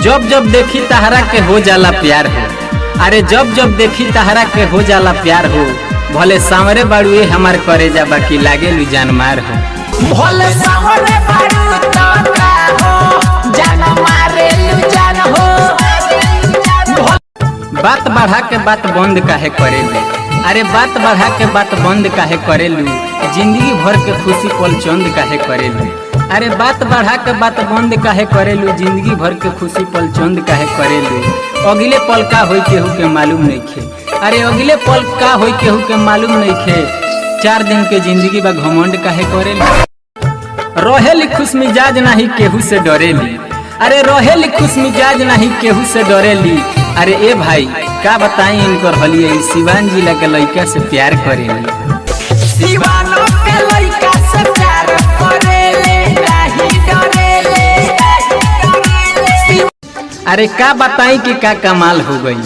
जब जब देखी तहरा के हो जाला प्यार हो। अरे जब जब देखी तहरा के हो जाला प्यार हो। भले सांवरे बाड़ुए हमार करे जा बाकी लागे लू जान मार हो। भले सांवरे बाड़ू तो का हो जान मारे लू जान हो। बात बढ़ा के बात बंद काहे करेलू। अरे बात बढ़ा के बात बंद काहे करेलू। जिंदगी भर के खुशी पल चंद काहे करेलू। अरे बात बढ़ा के बात बंद काहे करेलू। जिंदगी भर के खुशी पल चंद काहे करेलू। अगले पल का होई केहू के मालूम नहीं खे। अरे अगले पल का होई केहू के मालूम नहीं खे। 4 दिन के जिंदगी बा घमंड काहे करेलू। रहेली खुश मिजाज नहीं केहू से डरेली। अरे रहेली खुश मिजाज नहीं केहू से डरेली। अरे ए भाई का बताई इनकर हलिए सिवान जिला के लड़का से प्यार करेली। सिवान के लड़का से प्यार करेले नहीं डरेले। अरे का बताई कि का कमाल हो गई।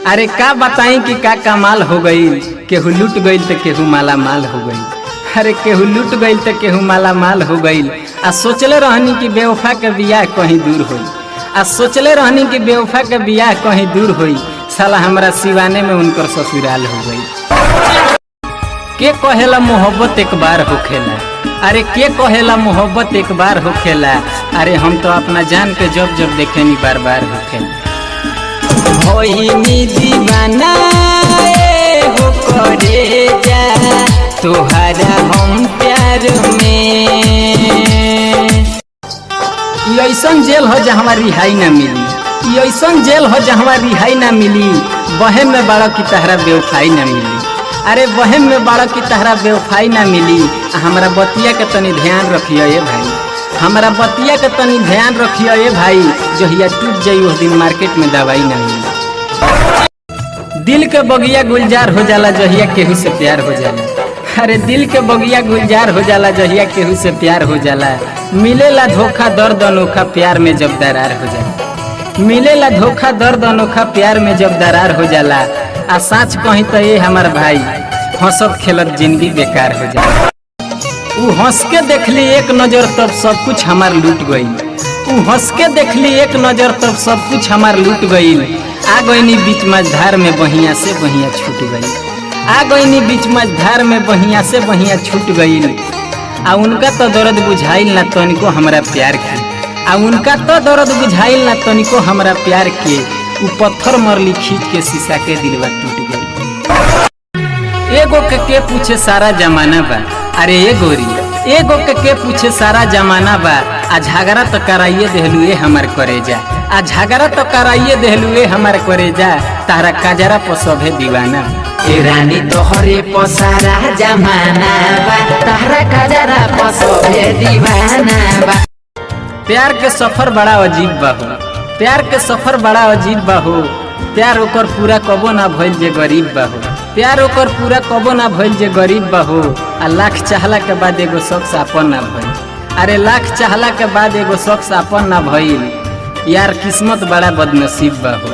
अरे का बताई कि का कमाल हो गई। केहू लूट गई तो केहू माला माल हो गई। अरे केहू लूट गई तो केहू माला माल हो गई। आ सोचले रहनी कि बेवफा के बियाह कहीं दूर होई। आ सोचले रहनी कि बेवफा के बियाह कहीं दूर होई। साला हमरा सिवाने में उनकर ससुराल हो गई। के कहेला मोहब्बत एक बार होखेला। अरे के कहेला मोहब्बत एक बार होखेला। अरे हम तो अपना जान के जब जब देखेनी बार बार होखेला। होइनी दीवाना हो करे जा तोहरा हम प्यार में। ऐसन जेल हो जहाँ रिहाई ना मिली। ऐसन जेल हो जहाँ रिहाई ना मिली। बहम में बाड़ा की तहरा बेवफाई ना मिली। अरे बहम में बाड़ा की तहरा बेवफाई ना मिली। हमारा बतिया के तनी ध्यान रखियो ये भाई। हमारा बतिया के तनी ध्यान रखियो ये भाई। जहिया टूट जाई उस दिन मार्केट में दवाई ना मिली। दिल के बगिया गुलजार हो जाला जहिया केहू से प्यार हो जाला। अरे दिल के बगिया गुलजार हो जाला जहिया केहू से प्यार हो जाला। मिलेला धोखा दर्द अनोखा प्यार में जब दरार हो जाला। मिलेला धोखा दर्द अनोखा प्यार में जब दरार हो जाला। आ सच कहीं तो ये हमार भाई हंसत खेलत जिंदगी बेकार हो जाला। ऊ हंस के देखली एक नजर तब सब कुछ हमार लूट गई। ऊ हंस के देखली एक नजर तब सब कुछ हमार लूट गई। आ गईनी बीच मझधार में बहिया से बहिया छूट गई। आ गईनी बीच मझधार में बहिया से बहिया छूट गई। आ उनका तो दर्द बुझाइल ना तनिको हमरा प्यार के। आ उनका तो दर्द बुझाइल ना तनिको हमरा प्यार के। उ पत्थर मरली खींच के शीशा के दिलवा टूट गई। एगो के पूछे सारा जमाना बा। अरे ए गोरी एगो के पूछे सारा जमाना बा। आ झगड़ा तो कराइए देहलुए हमार करे जा। आ झगड़ा तो कराइए देहलुए हमार करे जा। तारा काजरा पर सभे दीवाना। ए रानी तोहरे पसारा जमाना बा। तारा काजरा पर सभे दीवाना बा। प्यार के सफर बड़ा अजीब बा हो। प्यार के सफर बड़ा अजीब बा हो। प्यार ओकर पूरा कबो ना भइल जे गरीब बा हो। प्यार ओकर पूरा कबो ना भइल जे गरीब बा हो। आ लाख चाहला के बाद एगो शख्स आपन ना भइल। अरे लाख चाहला के बाद एगो शख्स आपन ना भइल। यार किस्मत बड़ा बदनसीब बा हो।